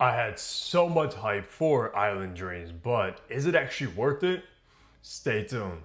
I had so much hype for Island Dreams, but is it actually worth it? Stay tuned.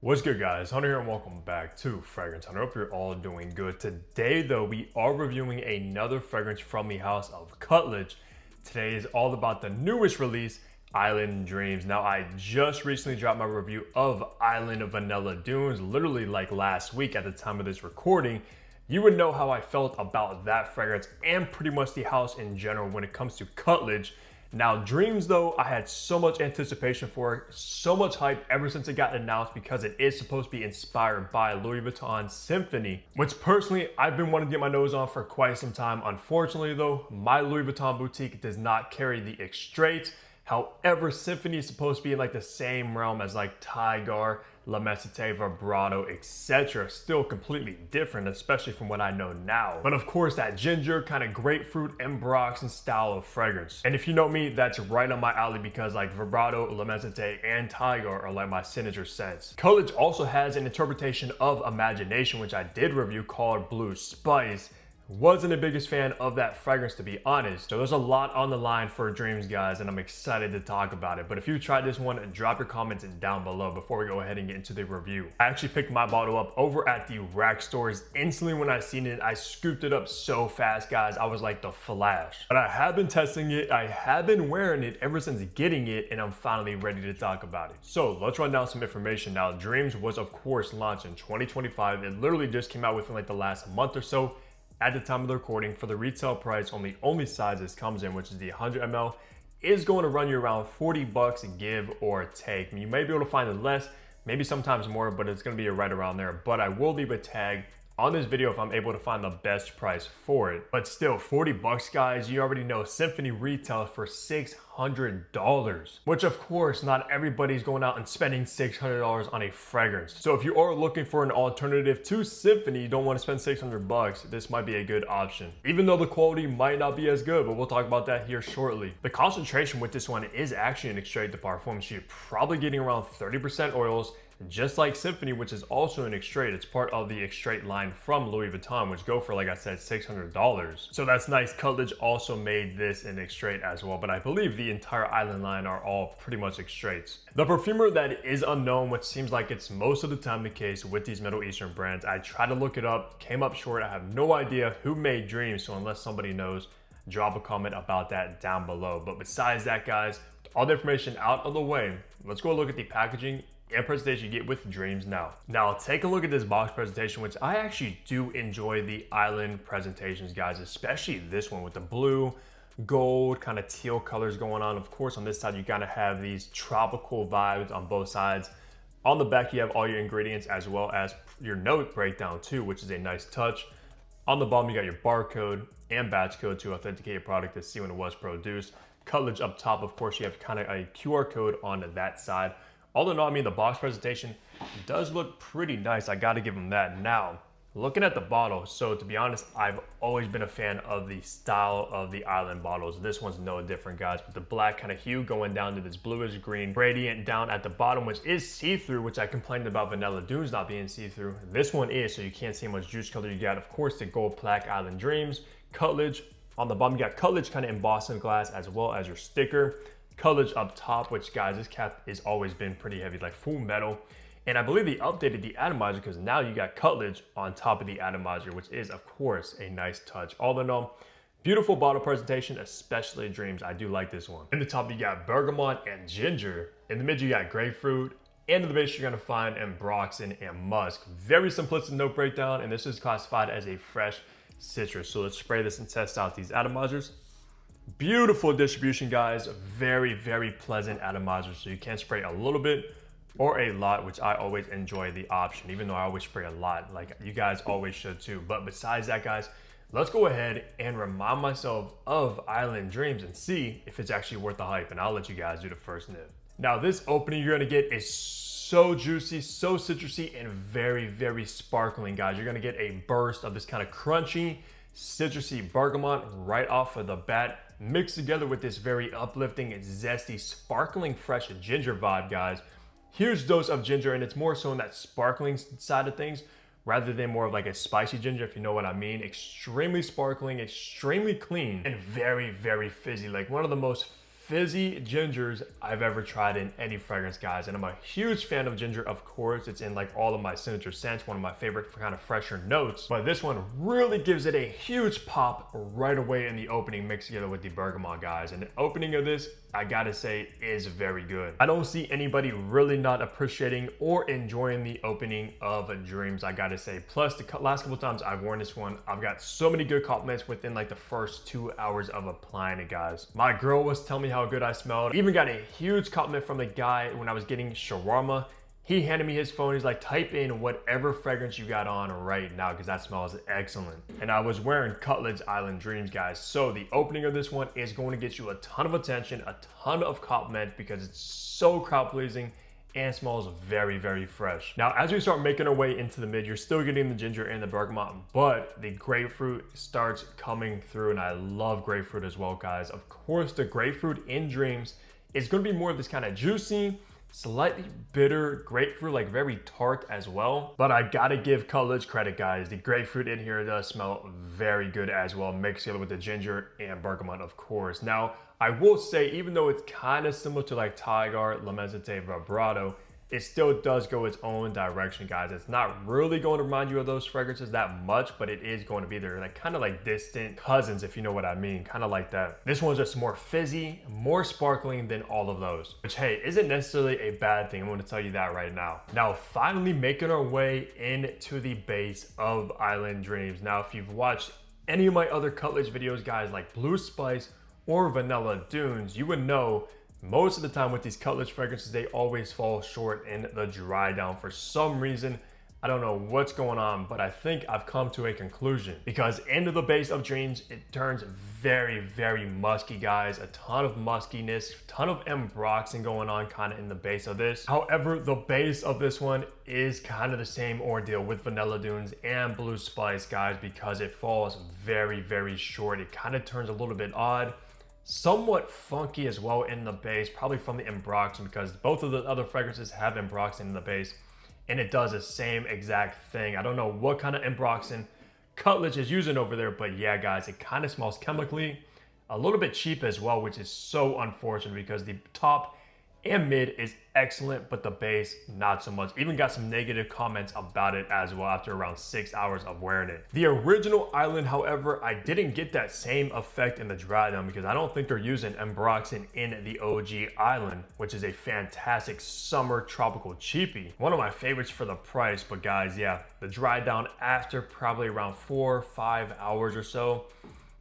What's good, guys? Hunter here and welcome back to Fragrance Hunter. Hope you're all doing good. Today though, we are reviewing another fragrance from the house of Khadlaj. Today is all about the newest release, Island Dreams. Now, I just recently dropped my review of Island Vanilla Dunes, literally like last week at the time of this recording. You would know how I felt about that fragrance and pretty much the house in general when it comes to Khadlaj. Now, Dreams though, I had so much anticipation for it, so much hype ever since it got announced because it is supposed to be inspired by Louis Vuitton Symphony, which personally I've been wanting to get my nose on for quite some time. Unfortunately though, my Louis Vuitton boutique does not carry the extraits. However, Symphony is supposed to be in like the same realm as like Tiger, La Mesite, Vibrato, etc. Still completely different, especially from what I know now. But of course, that ginger, kind of grapefruit and Broxton style of fragrance. And if you know me, that's right on my alley because like Vibrato, La Mesite, and Tiger are like my signature scents. Khadlaj also has an interpretation of Imagination, which I did review, called Blue Spice. Wasn't the biggest fan of that fragrance, to be honest. So there's a lot on the line for Dreams, guys, and I'm excited to talk about it. But if you tried this one, drop your comments down below before we go ahead and get into the review. I actually picked my bottle up over at the rack stores. Instantly when I seen it, I scooped it up so fast, guys. I was like the Flash. But I have been testing it. I have been wearing it ever since getting it, and I'm finally ready to talk about it. So let's run down some information. Now, Dreams was, of course, launched in 2025. It literally just came out within like the last month or so. At the time of the recording, for the retail price, only size this comes in, which is the 100 ml, is going to run you around 40 bucks, give or take. I mean, you may be able to find it less, maybe sometimes more, but it's going to be right around there. But I will leave a tag on this video if I'm able to find the best price for it. But still, 40 bucks, guys, you already know Symphony retails for $600, which of course, not everybody's going out and spending $600 on a fragrance. So if you are looking for an alternative to Symphony, you don't want to spend 600 bucks, this might be a good option. Even though the quality might not be as good, but we'll talk about that here shortly. The concentration with this one is actually an extrait de parfum. So you're probably getting around 30% oils, just like Symphony, which is also an extrait. It's part of the extrait line from Louis Vuitton, which go for, like I said, $600. So that's nice. Khadlaj also made this an extrait as well, but I believe the entire Island line are all pretty much extraits. The perfumer that is unknown, which seems like it's most of the time the case with these Middle Eastern brands. I tried to look it up, came up short. I have no idea who made Dreams, so unless somebody knows, drop a comment about that down below. But besides that, guys, all the information out of the way, let's go look at the packaging and presentation you get with Dreams now. Now, take a look at this box presentation, which I actually do enjoy the Island presentations, guys, especially this one with the blue, gold, kind of teal colors going on. Of course, on this side, you kind of have these tropical vibes on both sides. On the back, you have all your ingredients as well as your note breakdown too, which is a nice touch. On the bottom, you got your barcode and batch code to authenticate your product to see when it was produced. Khadlaj up top, of course, you have kind of a QR code on that side. All in all, I mean, the box presentation does look pretty nice. I got to give them that. Now, looking at the bottle, so to be honest, I've always been a fan of the style of the Island bottles. This one's no different, guys, with the black kind of hue going down to this bluish green gradient down at the bottom, which is see-through, which I complained about Vanilla Dunes not being see-through. This one is, so you can't see how much juice color you got. Of course, the gold plaque Island Dreams, Khadlaj. On the bottom, you got Khadlaj kind of embossed in glass as well as your sticker. Khadlaj up top, which, guys, this cap has always been pretty heavy, like full metal. And I believe they updated the atomizer because now you got Khadlaj on top of the atomizer, which is, of course, a nice touch. All in all, beautiful bottle presentation, especially Dreams. I do like this one. In the top, you got bergamot and ginger. In the mid, you got grapefruit. And in the base, you're going to find Broxton and musk. Very simplistic note breakdown, and this is classified as a fresh citrus. So let's spray this and test out these atomizers. Beautiful distribution, guys. Very, very pleasant atomizer. So you can spray a little bit or a lot, which I always enjoy the option, even though I always spray a lot, like you guys always should too. But besides that, guys, let's go ahead and remind myself of Island Dreams and see if it's actually worth the hype. And I'll let you guys do the first nib. Now, this opening you're gonna get is so juicy, so citrusy, and very, very sparkling, guys. You're gonna get a burst of this kind of crunchy, citrusy bergamot right off of the bat, mixed together with this very uplifting, zesty, sparkling, fresh ginger vibe, guys. Huge dose of ginger, and it's more so on that sparkling side of things rather than more of like a spicy ginger, if you know what I mean. Extremely sparkling, extremely clean, and very, very fizzy. Like one of the most fizzy gingers I've ever tried in any fragrance, guys. And I'm a huge fan of ginger, of course. It's in like all of my signature scents, one of my favorite kind of fresher notes. But this one really gives it a huge pop right away in the opening, mixed together with the bergamot, guys. And the opening of this, I gotta say, is very good. I don't see anybody really not appreciating or enjoying the opening of Dreams, I gotta say. Plus, the last couple times I've worn this one, I've got so many good compliments within like the first 2 hours of applying it, guys. My girl was telling me how good I smelled. Even got a huge compliment from the guy when I was getting shawarma. He handed me his phone. He's like, type in whatever fragrance you got on right now because that smells excellent. And I was wearing Khadlaj Island Dreams, guys. So the opening of this one is going to get you a ton of attention, a ton of compliments because it's so crowd pleasing and smells very, very fresh. Now, as we start making our way into the mid, you're still getting the ginger and the bergamot, but the grapefruit starts coming through, and I love grapefruit as well, guys. Of course, the grapefruit in Dreams is going to be more of this kind of juicy, slightly bitter grapefruit, like very tart as well. But I gotta give Khadlaj credit, guys. The grapefruit in here does smell very good as well, mixed together with the ginger and bergamot, of course. Now, I will say, even though it's kind of similar to like Tiger, La Mezzete, Vibrato, it still does go its own direction, guys. It's not really going to remind you of those fragrances that much, but it is going to be there, like kind of like distant cousins, if you know what I mean, kind of like that. This one's just more fizzy, more sparkling than all of those, which, hey, isn't necessarily a bad thing. I'm going to tell you that right now. Now, finally making our way into the base of Island Dreams. Now, if you've watched any of my other Khadlaj videos, guys, like Blue Spice or Vanilla Dunes, you would know most of the time with these Khadlaj fragrances, they always fall short in the dry down for some reason. I don't know what's going on, but I think I've come to a conclusion because into the base of Dreams, it turns very, very musky, guys. A ton of muskiness, ton of embroxing going on kind of in the base of this. However, the base of this one is kind of the same ordeal with Vanilla Dunes and Blue Spice, guys, because it falls very, very short. It kind of turns a little bit odd. Somewhat funky as well in the base, probably from the embroxing, because both of the other fragrances have embroxing in the base, and it does the same exact thing. I don't know what kind of embroxing Khadlaj is using over there, but yeah, guys, it kind of smells chemically, a little bit cheap as well, which is so unfortunate because the top and mid is excellent, but the base not so much. Even got some negative comments about it as well after around 6 hours of wearing it. The original Island, however, I didn't get that same effect in the dry down because I don't think they're using embroxing in the OG Island, which is a fantastic summer tropical cheapie. One of my favorites for the price, but guys, yeah, the dry down after probably around 4 or 5 hours or so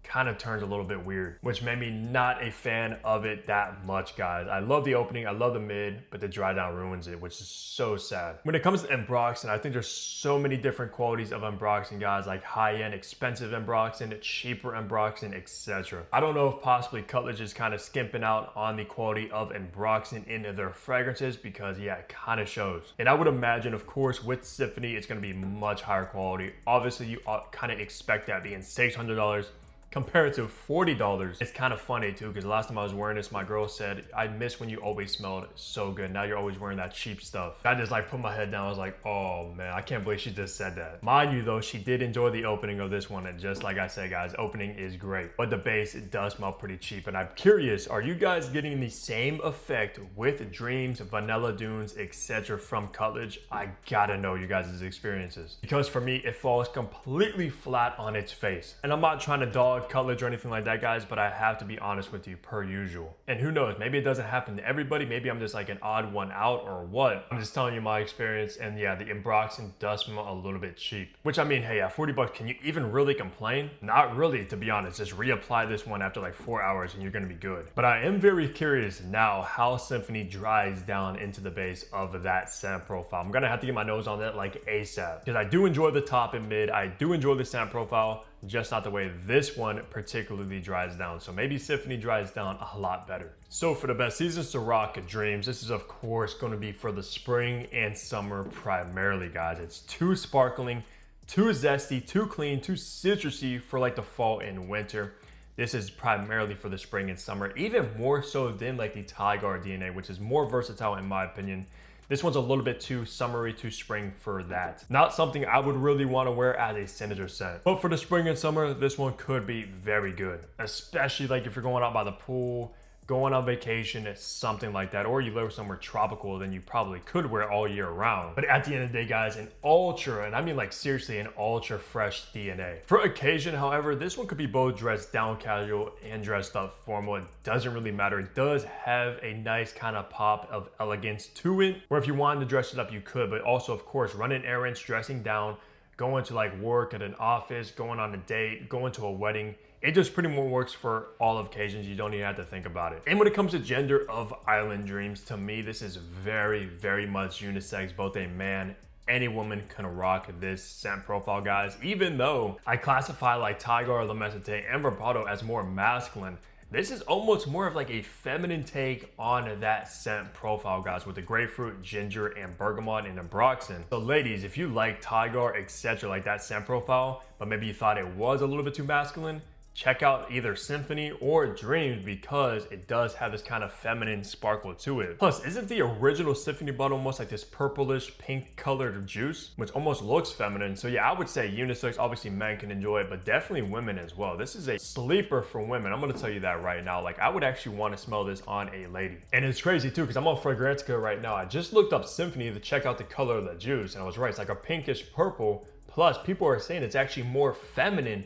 kind of turns a little bit weird, which made me not a fan of it that much, guys. I love the opening, I love the mid, but the dry down ruins it, which is so sad. When it comes to embroxing, I think there's so many different qualities of embroxing, guys, like high-end, expensive embroxing, cheaper embroxing, etc. I don't know if possibly Khadlaj is kind of skimping out on the quality of embroxing in their fragrances because, yeah, it kind of shows. And I would imagine, of course, with Symphony, it's going to be much higher quality. Obviously, you kind of expect that being $600 compared to $40. It's kind of funny too, because last time I was wearing this, my girl said, I miss when you always smelled so good. Now you're always wearing that cheap stuff. I just like put my head down. I was like, oh man, I can't believe she just said that. Mind you though, she did enjoy the opening of this one. And just like I said, guys, opening is great, but the base, it does smell pretty cheap. And I'm curious, are you guys getting the same effect with Dreams, Vanilla Dunes, etc. from Khadlaj? I gotta know you guys' experiences, because for me, it falls completely flat on its face. And I'm not trying to dog Khadlaj or anything like that, guys, but I have to be honest with you per usual. And who knows, maybe it doesn't happen to everybody. Maybe I'm just like an odd one out or what. I'm just telling you my experience. And yeah, the embroxing does smell a little bit cheap, which I mean, hey, at 40 bucks, can you even really complain? Not really, to be honest. Just reapply this one after like 4 hours and you're gonna be good. But I am very curious now how Symphony dries down into the base of that scent profile. I'm gonna have to get my nose on that like ASAP, because I do enjoy the top and mid. I do enjoy the scent profile, just not the way this one particularly dries down. So maybe Symphony dries down a lot better. So for the best seasons to rock Dreams, this is of course going to be for the spring and summer primarily, guys. It's too sparkling, Too zesty, too clean, too citrusy for like the fall and winter. This is primarily for the spring and summer, even more so than like the Tiger DNA, which is more versatile in my opinion. This one's a little bit too summery, too spring for that. Not something I would really want to wear as a signature scent. But for the spring and summer, this one could be very good. Especially like if you're going out by the pool, going on vacation, something like that, or you live somewhere tropical, then you probably could wear it all year round. But at the end of the day, guys, an ultra, and I mean like seriously, an ultra fresh DNA. For occasion, however, this one could be both dressed down casual and dressed up formal. It doesn't really matter. It does have a nice kind of pop of elegance to it, where if you wanted to dress it up, you could, but also of course, running errands, dressing down, going to like work at an office, going on a date, going to a wedding. It just pretty much works for all occasions. You don't even have to think about it. And when it comes to gender of island dreams, to me, this is very, very much unisex. Both a man and a woman can rock this scent profile, guys. Even though I classify like Tiger, Le Mesite, and Vibrato as more masculine, this is almost more of like a feminine take on that scent profile, guys, with the grapefruit, ginger, and bergamot and ambroxan. So ladies, if you like Tiger, etc., like that scent profile, but maybe you thought it was a little bit too masculine, check out either Symphony or Dreams because it does have this kind of feminine sparkle to it. Plus, isn't the original Symphony bottle almost like this purplish pink colored juice, which almost looks feminine? So yeah, I would say unisex. Obviously men can enjoy it, but definitely women as well. This is a sleeper for women. I'm gonna tell you that right now. Like I would actually want to smell this on a lady. And it's crazy too, because I'm on Fragrantica right now. I just looked up Symphony to check out the color of the juice, and I was right. It's like a pinkish purple. Plus, people are saying it's actually more feminine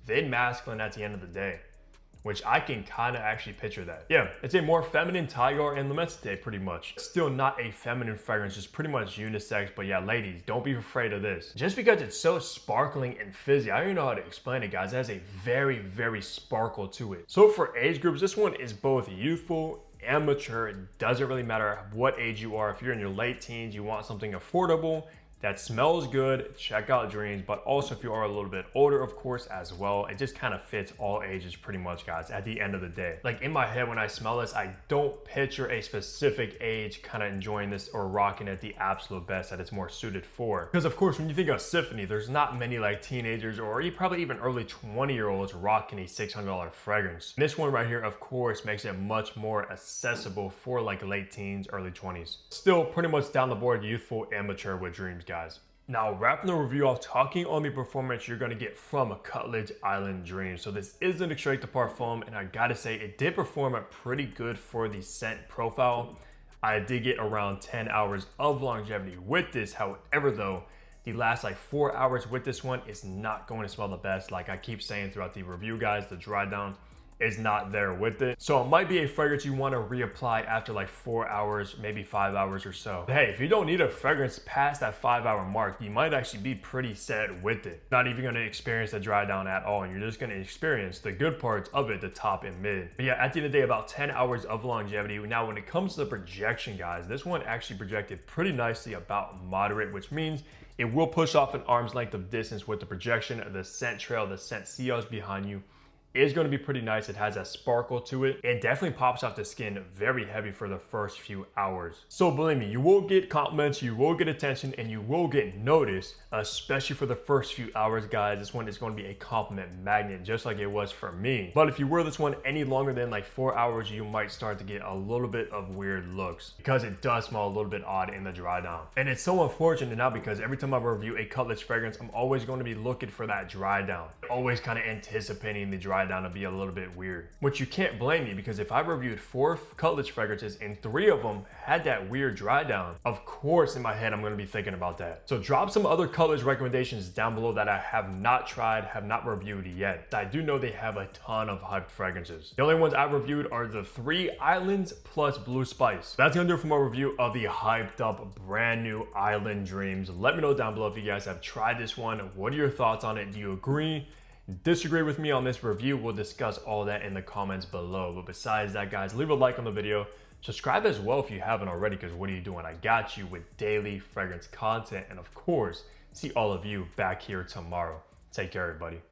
than masculine at the end of the day, which I can kind of actually picture that. Yeah, it's a more feminine Tiger and Le Mesite pretty much. Still not a feminine fragrance, just pretty much unisex. But yeah, ladies, don't be afraid of this. Just because it's so sparkling and fizzy, I don't even know how to explain it, guys. It has a very, very sparkle to it. So for age groups, this one is both youthful and mature. It doesn't really matter what age you are. If you're in your late teens, you want something affordable that smells good, check out Dreams. But also if you are a little bit older, of course, as well, it just kind of fits all ages pretty much, guys, at the end of the day. Like in my head, when I smell this, I don't picture a specific age kind of enjoying this or rocking it the absolute best that it's more suited for. Because of course, when you think of Symphony, there's not many like teenagers or probably even early 20-year-olds rocking a $600 fragrance. And this one right here, of course, makes it much more accessible for like late teens, early 20s. Still pretty much down the board, youthful and mature with Dreams, guys. Now, wrapping the review off, talking on the performance you're gonna get from a Khadlaj Island Dreams. So this is an extrait de parfum, and I gotta say, it did perform pretty good for the scent profile. I did get around 10 hours of longevity with this. However, though, the last like 4 hours with this one is not going to smell the best. Like I keep saying throughout the review, guys, the dry down is not there with it. So it might be a fragrance you want to reapply after like 4 hours, maybe 5 hours or so. But hey, if you don't need a fragrance past that 5-hour mark, you might actually be pretty set with it. Not even going to experience the dry down at all, and you're just going to experience the good parts of it, the top and mid. But yeah, at the end of the day, about 10 hours of longevity. Now, when it comes to the projection, guys, this one actually projected pretty nicely, about moderate, which means it will push off an arm's length of distance with the projection. The scent trail, the scent seals behind you is going to be pretty nice. It has that sparkle to it. It definitely pops off the skin very heavy for the first few hours. So believe me, you will get compliments, you will get attention, and you will get noticed, especially for the first few hours, guys. This one is going to be a compliment magnet, just like it was for me. But if you wear this one any longer than like 4 hours, you might start to get a little bit of weird looks because it does smell a little bit odd in the dry down. And it's so unfortunate now because every time I review a Khadlaj fragrance, I'm always going to be looking for that dry down. Always kind of anticipating the dry down to be a little bit weird, which you can't blame me, because if I reviewed 4 Khadlaj fragrances and 3 of them had that weird dry down, of course in my head I'm going to be thinking about that. So drop some other Khadlaj recommendations down below that I have not tried, have not reviewed yet. I do know they have a ton of hyped fragrances. The only ones I reviewed are the 3 Islands plus Blue Spice. That's gonna do it for my review of the hyped up brand new Island Dreams. Let me know down below if you guys have tried this one. What are your thoughts on it? Do you agree, disagree with me on this review? We'll discuss all that in the comments below. But besides that, guys, leave a like on the video. Subscribe as well if you haven't already, because what are you doing? I got you with daily fragrance content. And of course, see all of you back here tomorrow. Take care, everybody.